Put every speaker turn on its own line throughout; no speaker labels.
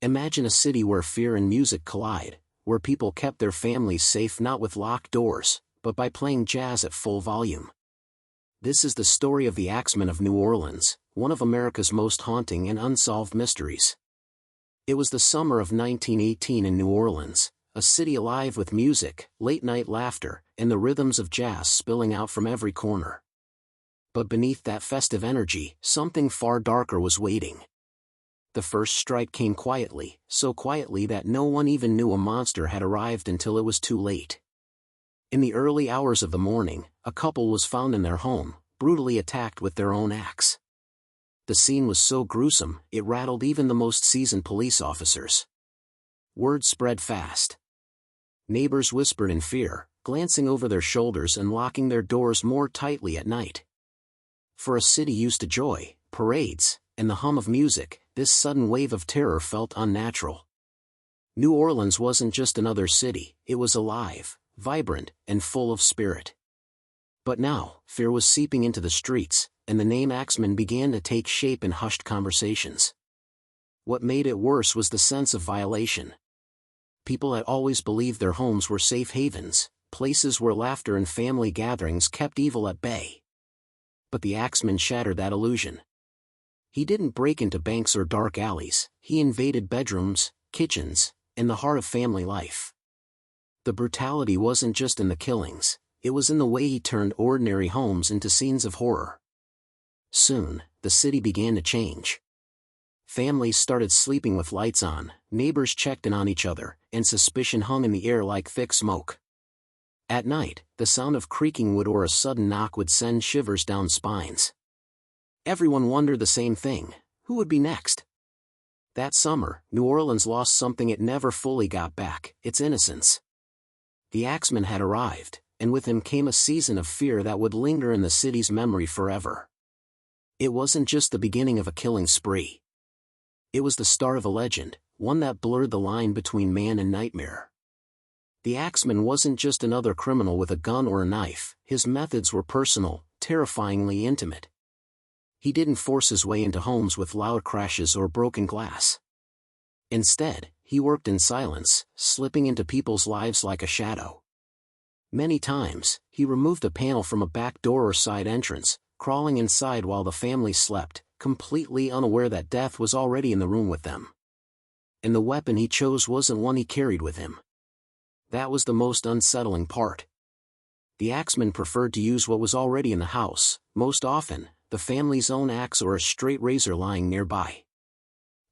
Imagine a city where fear and music collide, where people kept their families safe not with locked doors, but by playing jazz at full volume. This is the story of the Axeman of New Orleans, one of America's most haunting and unsolved mysteries. It was the summer of 1918 in New Orleans, a city alive with music, late-night laughter, and the rhythms of jazz spilling out from every corner. But beneath that festive energy, something far darker was waiting. The first strike came quietly, so quietly that no one even knew a monster had arrived until it was too late. In the early hours of the morning, a couple was found in their home, brutally attacked with their own axe. The scene was so gruesome, it rattled even the most seasoned police officers. Word spread fast. Neighbors whispered in fear, glancing over their shoulders and locking their doors more tightly at night. For a city used to joy, parades, and the hum of music, this sudden wave of terror felt unnatural. New Orleans wasn't just another city, it was alive, vibrant, and full of spirit. But now, fear was seeping into the streets, and the name Axeman began to take shape in hushed conversations. What made it worse was the sense of violation. People had always believed their homes were safe havens, places where laughter and family gatherings kept evil at bay. But the Axeman shattered that illusion. He didn't break into banks or dark alleys, he invaded bedrooms, kitchens, and the heart of family life. The brutality wasn't just in the killings, it was in the way he turned ordinary homes into scenes of horror. Soon, the city began to change. Families started sleeping with lights on, neighbors checked in on each other, and suspicion hung in the air like thick smoke. At night, the sound of creaking wood or a sudden knock would send shivers down spines. Everyone wondered the same thing: who would be next? That summer, New Orleans lost something it never fully got back: its innocence. The Axeman had arrived, and with him came a season of fear that would linger in the city's memory forever. It wasn't just the beginning of a killing spree. It was the start of a legend, one that blurred the line between man and nightmare. The Axeman wasn't just another criminal with a gun or a knife, his methods were personal, terrifyingly intimate. He didn't force his way into homes with loud crashes or broken glass. Instead, he worked in silence, slipping into people's lives like a shadow. Many times, he removed a panel from a back door or side entrance, crawling inside while the family slept, completely unaware that death was already in the room with them. And the weapon he chose wasn't one he carried with him. That was the most unsettling part. The Axeman preferred to use what was already in the house, most often, the family's own axe or a straight razor lying nearby.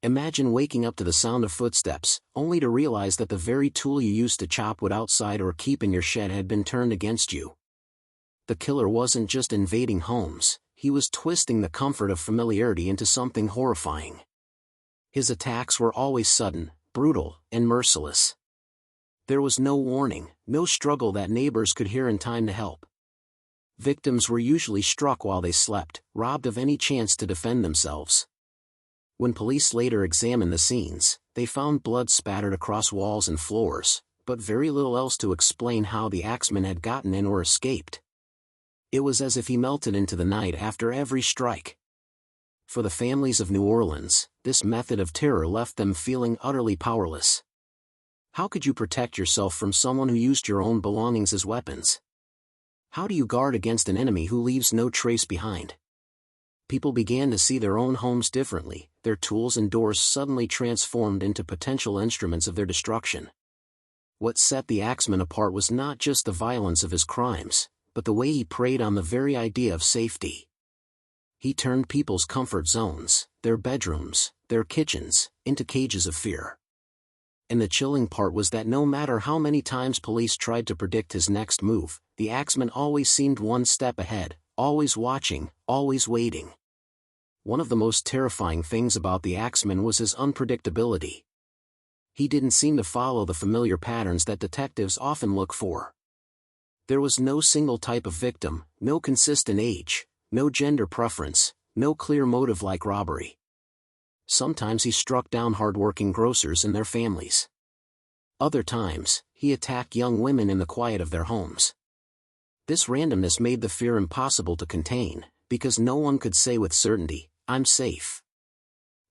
Imagine waking up to the sound of footsteps, only to realize that the very tool you used to chop wood outside or keep in your shed had been turned against you. The killer wasn't just invading homes, he was twisting the comfort of familiarity into something horrifying. His attacks were always sudden, brutal, and merciless. There was no warning, no struggle that neighbors could hear in time to help. Victims were usually struck while they slept, robbed of any chance to defend themselves. When police later examined the scenes, they found blood spattered across walls and floors, but very little else to explain how the Axeman had gotten in or escaped. It was as if he melted into the night after every strike. For the families of New Orleans, this method of terror left them feeling utterly powerless. How could you protect yourself from someone who used your own belongings as weapons? How do you guard against an enemy who leaves no trace behind? People began to see their own homes differently, their tools and doors suddenly transformed into potential instruments of their destruction. What set the Axeman apart was not just the violence of his crimes, but the way he preyed on the very idea of safety. He turned people's comfort zones, their bedrooms, their kitchens, into cages of fear. And the chilling part was that no matter how many times police tried to predict his next move, the Axeman always seemed one step ahead, always watching, always waiting. One of the most terrifying things about the Axeman was his unpredictability. He didn't seem to follow the familiar patterns that detectives often look for. There was no single type of victim, no consistent age, no gender preference, no clear motive like robbery. Sometimes he struck down hard-working grocers and their families. Other times, he attacked young women in the quiet of their homes. This randomness made the fear impossible to contain, because no one could say with certainty, "I'm safe."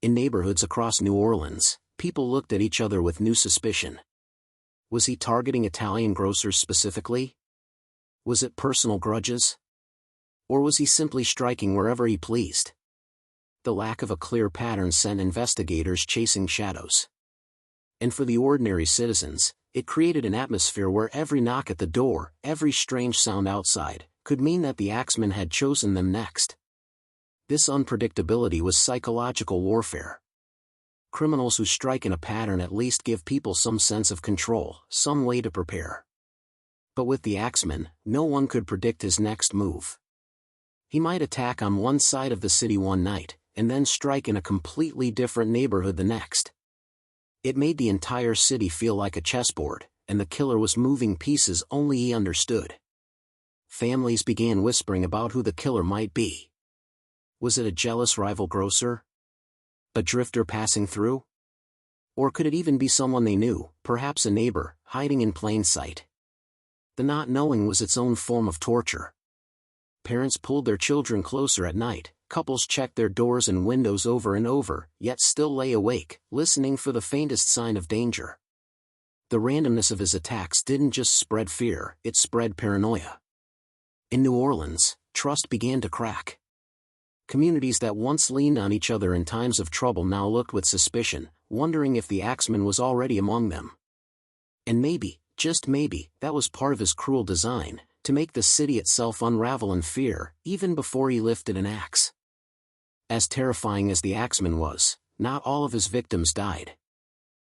In neighborhoods across New Orleans, People looked at each other with new suspicion. Was he targeting Italian grocers specifically? Was it personal grudges? Or was he simply striking wherever he pleased? The lack of a clear pattern sent investigators chasing shadows. And for the ordinary citizens, it created an atmosphere where every knock at the door, every strange sound outside, could mean that the Axeman had chosen them next. This unpredictability was psychological warfare. Criminals who strike in a pattern at least give people some sense of control, some way to prepare. But with the Axeman, no one could predict his next move. He might attack on one side of the city one night, and then strike in a completely different neighborhood the next. It made the entire city feel like a chessboard, and the killer was moving pieces only he understood. Families began whispering about who the killer might be. Was it a jealous rival grocer? A drifter passing through? Or could it even be someone they knew, perhaps a neighbor, hiding in plain sight? The not knowing was its own form of torture. Parents pulled their children closer at night, couples checked their doors and windows over and over, yet still lay awake, listening for the faintest sign of danger. The randomness of his attacks didn't just spread fear, it spread paranoia. In New Orleans, trust began to crack. Communities that once leaned on each other in times of trouble now looked with suspicion, wondering if the Axeman was already among them. And maybe, just maybe, that was part of his cruel design, to make the city itself unravel in fear, even before he lifted an axe. As terrifying as the Axeman was, not all of his victims died.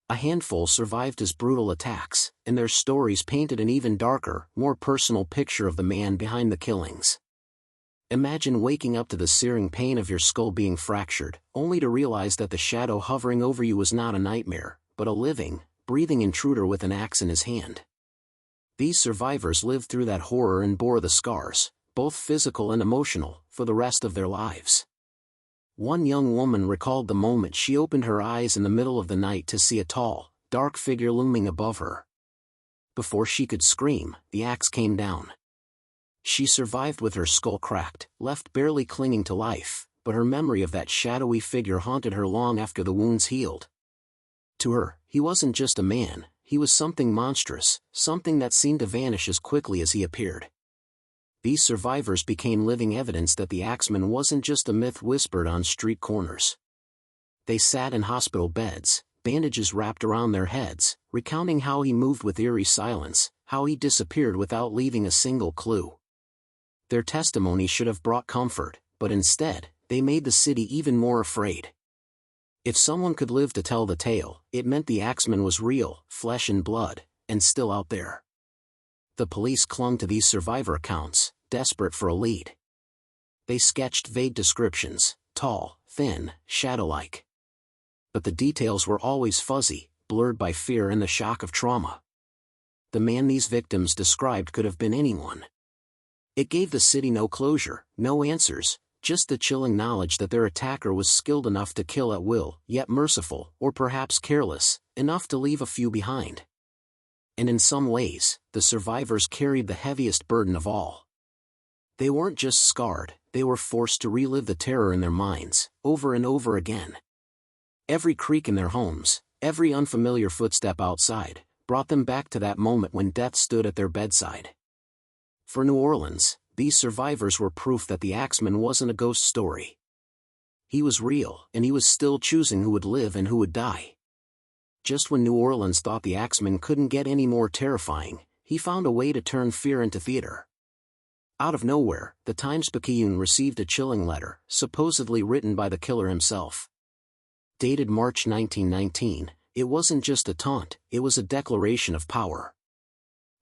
A handful survived his brutal attacks, and their stories painted an even darker, more personal picture of the man behind the killings. Imagine waking up to the searing pain of your skull being fractured, only to realize that the shadow hovering over you was not a nightmare, but a living, breathing intruder with an axe in his hand. These survivors lived through that horror and bore the scars, both physical and emotional, for the rest of their lives. One young woman recalled the moment she opened her eyes in the middle of the night to see a tall, dark figure looming above her. Before she could scream, the axe came down. She survived with her skull cracked, left barely clinging to life, but her memory of that shadowy figure haunted her long after the wounds healed. To her, he wasn't just a man, he was something monstrous, something that seemed to vanish as quickly as he appeared. These survivors became living evidence that the Axeman wasn't just a myth whispered on street corners. They sat in hospital beds, bandages wrapped around their heads, recounting how he moved with eerie silence, how he disappeared without leaving a single clue. Their testimony should have brought comfort, but instead, they made the city even more afraid. If someone could live to tell the tale, it meant the Axeman was real, flesh and blood, and still out there. The police clung to these survivor accounts, desperate for a lead. They sketched vague descriptions, tall, thin, shadow-like. But the details were always fuzzy, blurred by fear and the shock of trauma. The man these victims described could have been anyone. It gave the city no closure, no answers, just the chilling knowledge that their attacker was skilled enough to kill at will, yet merciful, or perhaps careless, enough to leave a few behind. And in some ways, the survivors carried the heaviest burden of all. They weren't just scarred, they were forced to relive the terror in their minds, over and over again. Every creak in their homes, every unfamiliar footstep outside, brought them back to that moment when death stood at their bedside. For New Orleans, these survivors were proof that the Axeman wasn't a ghost story. He was real, and he was still choosing who would live and who would die. Just when New Orleans thought the Axeman couldn't get any more terrifying, he found a way to turn fear into theater. Out of nowhere, the Times-Picayune received a chilling letter, supposedly written by the killer himself. Dated March 1919, it wasn't just a taunt, it was a declaration of power.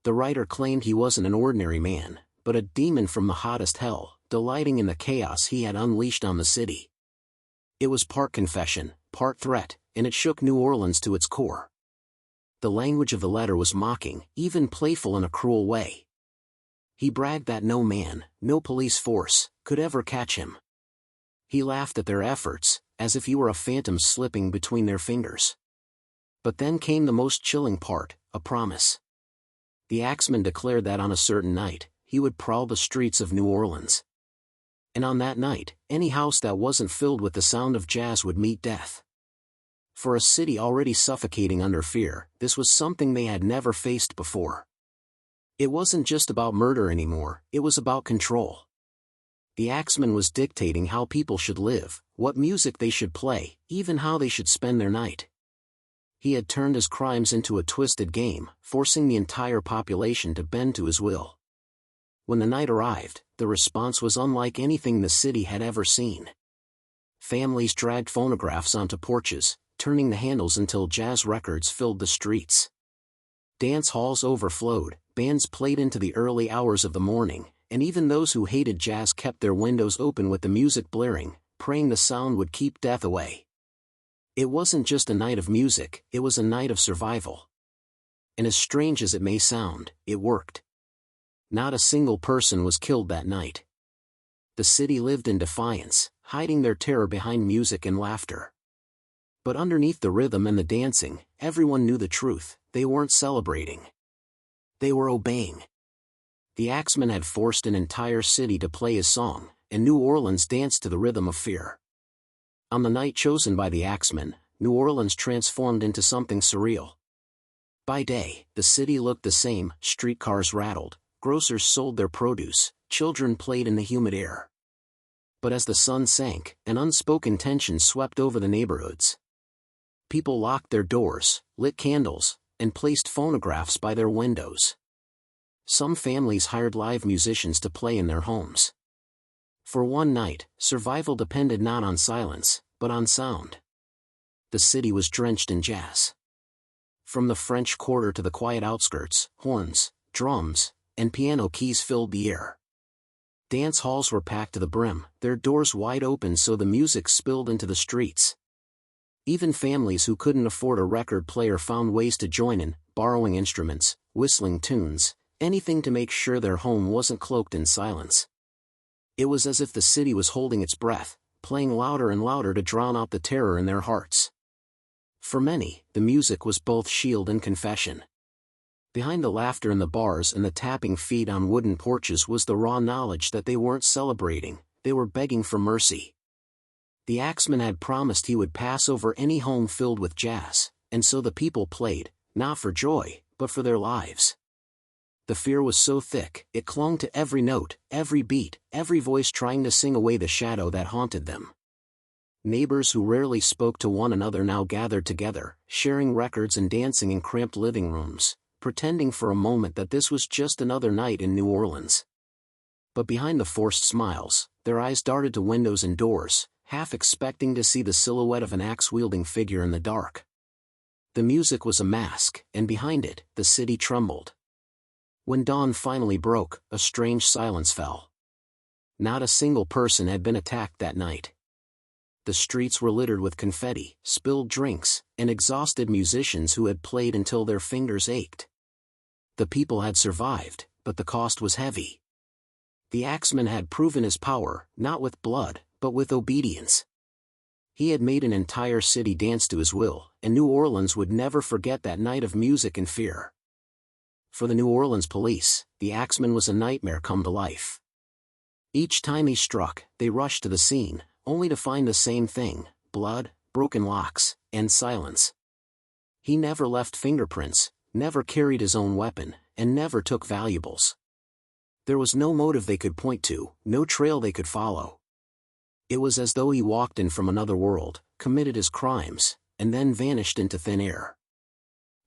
The writer claimed he wasn't an ordinary man, but a demon from the hottest hell, delighting in the chaos he had unleashed on the city. It was part confession, part threat, and it shook New Orleans to its core. The language of the letter was mocking, even playful in a cruel way. He bragged that no man, no police force, could ever catch him. He laughed at their efforts, as if he were a phantom slipping between their fingers. But then came the most chilling part, a promise. The Axeman declared that on a certain night, he would prowl the streets of New Orleans. And on that night, any house that wasn't filled with the sound of jazz would meet death. For a city already suffocating under fear, this was something they had never faced before. It wasn't just about murder anymore, it was about control. The Axeman was dictating how people should live, what music they should play, even how they should spend their night. He had turned his crimes into a twisted game, forcing the entire population to bend to his will. When the night arrived, the response was unlike anything the city had ever seen. Families dragged phonographs onto porches, turning the handles until jazz records filled the streets. Dance halls overflowed, bands played into the early hours of the morning, and even those who hated jazz kept their windows open with the music blaring, praying the sound would keep death away. It wasn't just a night of music, it was a night of survival. And as strange as it may sound, it worked. Not a single person was killed that night. The city lived in defiance, hiding their terror behind music and laughter. But underneath the rhythm and the dancing, everyone knew the truth: they weren't celebrating. They were obeying. The Axeman had forced an entire city to play his song, and New Orleans danced to the rhythm of fear. On the night chosen by the Axeman, New Orleans transformed into something surreal. By day, the city looked the same: streetcars rattled, grocers sold their produce, children played in the humid air. But as the sun sank, an unspoken tension swept over the neighborhoods. People locked their doors, lit candles, and placed phonographs by their windows. Some families hired live musicians to play in their homes. For one night, survival depended not on silence, but on sound. The city was drenched in jazz. From the French Quarter to the quiet outskirts, horns, drums, and piano keys filled the air. Dance halls were packed to the brim, their doors wide open so the music spilled into the streets. Even families who couldn't afford a record player found ways to join in, borrowing instruments, whistling tunes, anything to make sure their home wasn't cloaked in silence. It was as if the city was holding its breath, playing louder and louder to drown out the terror in their hearts. For many, the music was both shield and confession. Behind the laughter in the bars and the tapping feet on wooden porches was the raw knowledge that they weren't celebrating, they were begging for mercy. The Axeman had promised he would pass over any home filled with jazz, and so the people played, not for joy, but for their lives. The fear was so thick, it clung to every note, every beat, every voice trying to sing away the shadow that haunted them. Neighbors who rarely spoke to one another now gathered together, sharing records and dancing in cramped living rooms, pretending for a moment that this was just another night in New Orleans. But behind the forced smiles, their eyes darted to windows and doors, half expecting to see the silhouette of an axe-wielding figure in the dark. The music was a mask, and behind it, the city trembled. When dawn finally broke, a strange silence fell. Not a single person had been attacked that night. The streets were littered with confetti, spilled drinks, and exhausted musicians who had played until their fingers ached. The people had survived, but the cost was heavy. The Axeman had proven his power, not with blood, but with obedience. He had made an entire city dance to his will, and New Orleans would never forget that night of music and fear. For the New Orleans police, the Axeman was a nightmare come to life. Each time he struck, they rushed to the scene, only to find the same thing: blood, broken locks, and silence. He never left fingerprints, never carried his own weapon, and never took valuables. There was no motive they could point to, no trail they could follow. It was as though he walked in from another world, committed his crimes, and then vanished into thin air.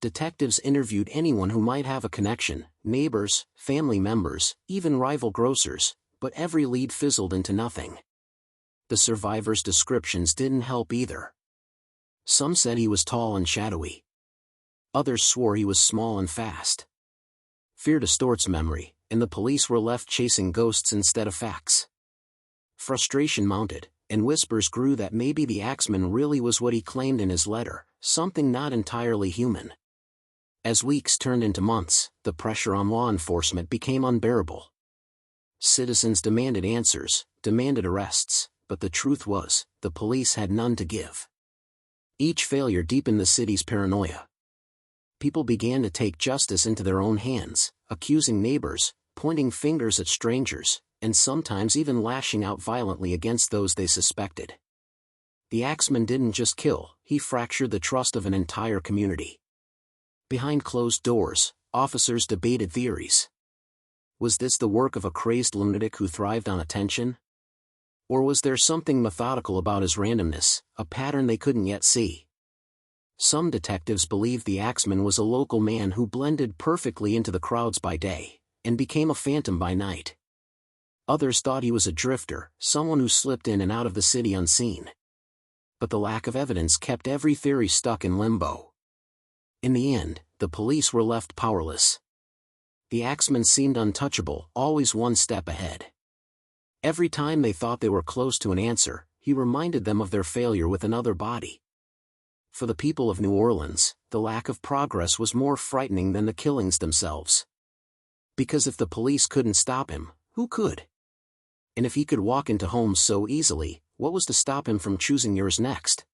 Detectives interviewed anyone who might have a connection, neighbors, family members, even rival grocers, but every lead fizzled into nothing. The survivors' descriptions didn't help either. Some said he was tall and shadowy. Others swore he was small and fast. Fear distorts memory, and the police were left chasing ghosts instead of facts. Frustration mounted, and whispers grew that maybe the Axeman really was what he claimed in his letter, something not entirely human. As weeks turned into months, the pressure on law enforcement became unbearable. Citizens demanded answers, demanded arrests, but the truth was, the police had none to give. Each failure deepened the city's paranoia. People began to take justice into their own hands, accusing neighbors, pointing fingers at strangers, and sometimes even lashing out violently against those they suspected. The Axeman didn't just kill, he fractured the trust of an entire community. Behind closed doors, officers debated theories. Was this the work of a crazed lunatic who thrived on attention? Or was there something methodical about his randomness, a pattern they couldn't yet see? Some detectives believed the Axeman was a local man who blended perfectly into the crowds by day, and became a phantom by night. Others thought he was a drifter, someone who slipped in and out of the city unseen. But the lack of evidence kept every theory stuck in limbo. In the end, the police were left powerless. The Axeman seemed untouchable, always one step ahead. Every time they thought they were close to an answer, he reminded them of their failure with another body. For the people of New Orleans, the lack of progress was more frightening than the killings themselves. Because if the police couldn't stop him, who could? And if he could walk into homes so easily, what was to stop him from choosing yours next?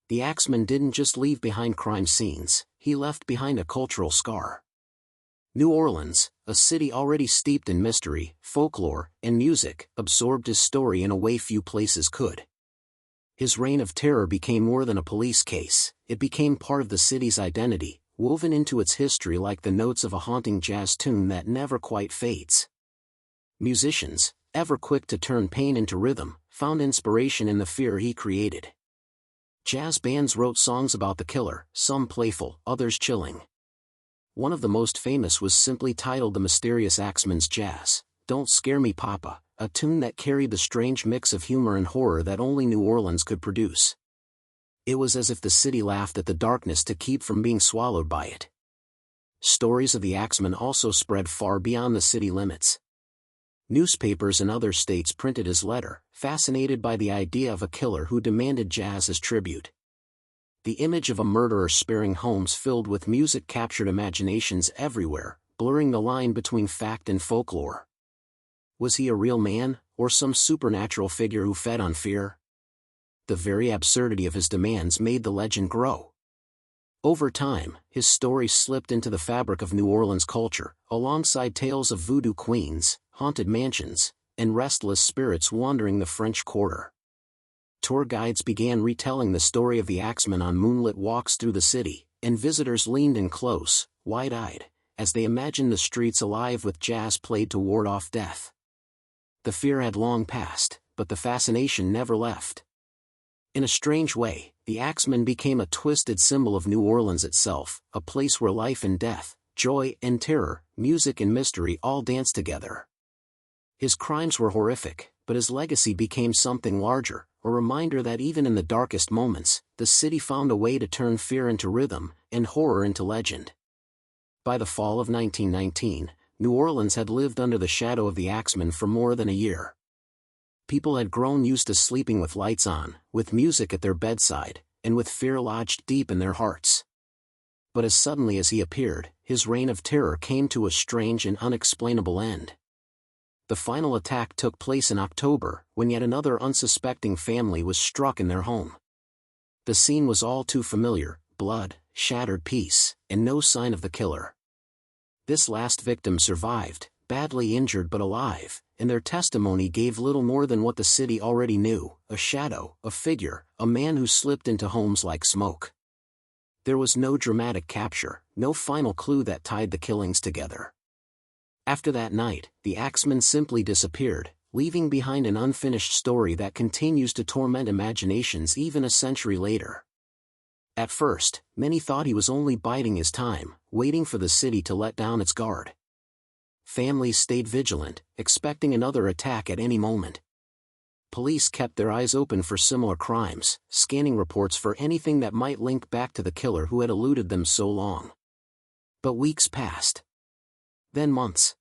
The Axeman didn't just leave behind crime scenes, he left behind a cultural scar. New Orleans, a city already steeped in mystery, folklore, and music, absorbed his story in a way few places could. His reign of terror became more than a police case, it became part of the city's identity, woven into its history like the notes of a haunting jazz tune that never quite fades. Musicians, ever quick to turn pain into rhythm, found inspiration in the fear he created. Jazz bands wrote songs about the killer, some playful, others chilling. One of the most famous was simply titled The Mysterious Axeman's Jazz, Don't Scare Me Papa, a tune that carried the strange mix of humor and horror that only New Orleans could produce. It was as if the city laughed at the darkness to keep from being swallowed by it. Stories of the Axeman also spread far beyond the city limits. Newspapers in other states printed his letter, fascinated by the idea of a killer who demanded jazz as tribute. The image of a murderer sparing homes filled with music captured imaginations everywhere, blurring the line between fact and folklore. Was he a real man, or some supernatural figure who fed on fear? The very absurdity of his demands made the legend grow. Over time, his story slipped into the fabric of New Orleans culture, alongside tales of voodoo queens, haunted mansions, and restless spirits wandering the French Quarter. Tour guides began retelling the story of the Axeman on moonlit walks through the city, and visitors leaned in close, wide-eyed, as they imagined the streets alive with jazz played to ward off death. The fear had long passed, but the fascination never left. In a strange way, the Axeman became a twisted symbol of New Orleans itself, a place where life and death, joy and terror, music and mystery all danced together. His crimes were horrific, but his legacy became something larger, a reminder that even in the darkest moments, the city found a way to turn fear into rhythm, and horror into legend. By the fall of 1919, New Orleans had lived under the shadow of the Axeman for more than a year. People had grown used to sleeping with lights on, with music at their bedside, and with fear lodged deep in their hearts. But as suddenly as he appeared, his reign of terror came to a strange and unexplainable end. The final attack took place in October, when yet another unsuspecting family was struck in their home. The scene was all too familiar: blood, shattered peace, and no sign of the killer. This last victim survived, badly injured but alive, and their testimony gave little more than what the city already knew: a shadow, a figure, a man who slipped into homes like smoke. There was no dramatic capture, no final clue that tied the killings together. After that night, the Axeman simply disappeared, leaving behind an unfinished story that continues to torment imaginations even a century later. At first, many thought he was only biding his time, waiting for the city to let down its guard. Families stayed vigilant, expecting another attack at any moment. Police kept their eyes open for similar crimes, scanning reports for anything that might link back to the killer who had eluded them so long. But weeks passed. Then months.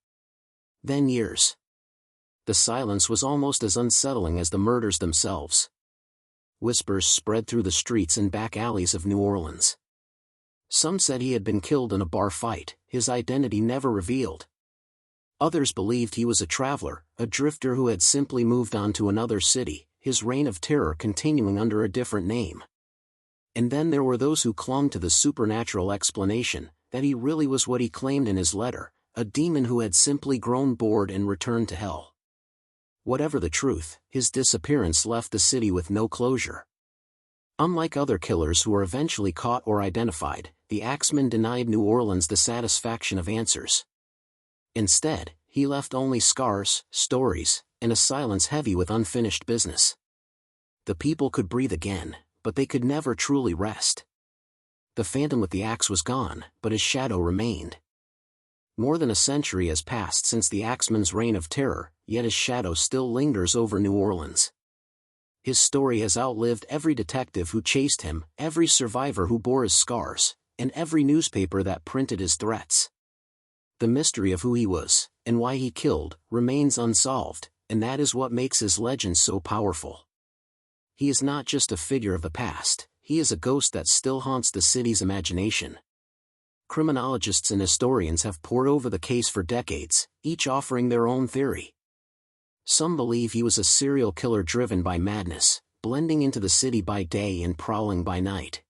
Then years. The silence was almost as unsettling as the murders themselves. Whispers spread through the streets and back alleys of New Orleans. Some said he had been killed in a bar fight, his identity never revealed. Others believed he was a traveler, a drifter who had simply moved on to another city, his reign of terror continuing under a different name. And then there were those who clung to the supernatural explanation, that he really was what he claimed in his letter, a demon who had simply grown bored and returned to hell. Whatever the truth, his disappearance left the city with no closure. Unlike other killers who were eventually caught or identified, the Axeman denied New Orleans the satisfaction of answers. Instead, he left only scars, stories, and a silence heavy with unfinished business. The people could breathe again, but they could never truly rest. The phantom with the axe was gone, but his shadow remained. More than a century has passed since the Axeman's reign of terror, yet his shadow still lingers over New Orleans. His story has outlived every detective who chased him, every survivor who bore his scars, and every newspaper that printed his threats. The mystery of who he was, and why he killed, remains unsolved, and that is what makes his legend so powerful. He is not just a figure of the past, he is a ghost that still haunts the city's imagination. Criminologists and historians have pored over the case for decades, each offering their own theory. Some believe he was a serial killer driven by madness, blending into the city by day and prowling by night.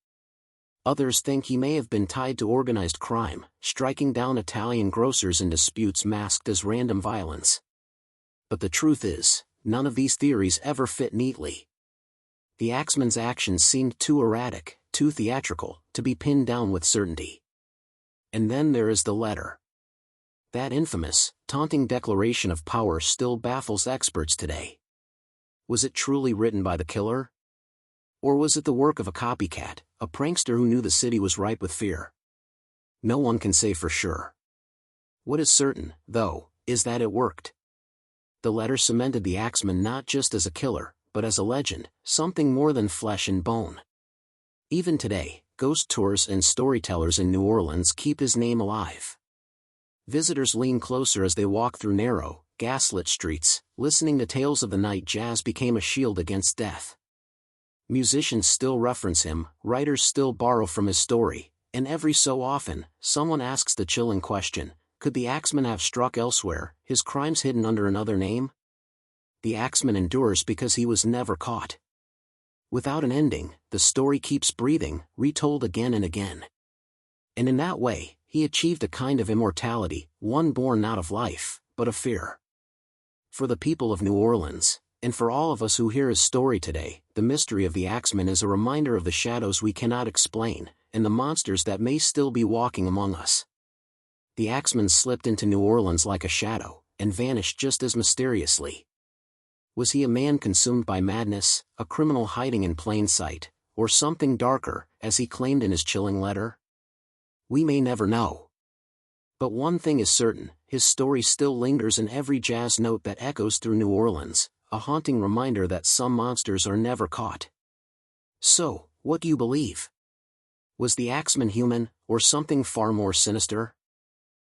Others think he may have been tied to organized crime, striking down Italian grocers in disputes masked as random violence. But the truth is, none of these theories ever fit neatly. The Axeman's actions seemed too erratic, too theatrical, to be pinned down with certainty. And then there is the letter. That infamous, taunting declaration of power still baffles experts today. Was it truly written by the killer? Or was it the work of a copycat, a prankster who knew the city was ripe with fear? No one can say for sure. What is certain, though, is that it worked. The letter cemented the Axeman not just as a killer, but as a legend, something more than flesh and bone. Even today, ghost tours and storytellers in New Orleans keep his name alive. Visitors lean closer as they walk through narrow, gaslit streets, listening to tales of the night jazz became a shield against death. Musicians still reference him, writers still borrow from his story, and every so often, someone asks the chilling question, could the Axeman have struck elsewhere, his crimes hidden under another name? The Axeman endures because he was never caught. Without an ending, the story keeps breathing, retold again and again. And in that way, he achieved a kind of immortality, one born not of life, but of fear. For the people of New Orleans, and for all of us who hear his story today, the mystery of the Axeman is a reminder of the shadows we cannot explain, and the monsters that may still be walking among us. The Axeman slipped into New Orleans like a shadow, and vanished just as mysteriously. Was he a man consumed by madness, a criminal hiding in plain sight, or something darker, as he claimed in his chilling letter? We may never know. But one thing is certain, his story still lingers in every jazz note that echoes through New Orleans, a haunting reminder that some monsters are never caught. So, what do you believe? Was the Axeman human, or something far more sinister?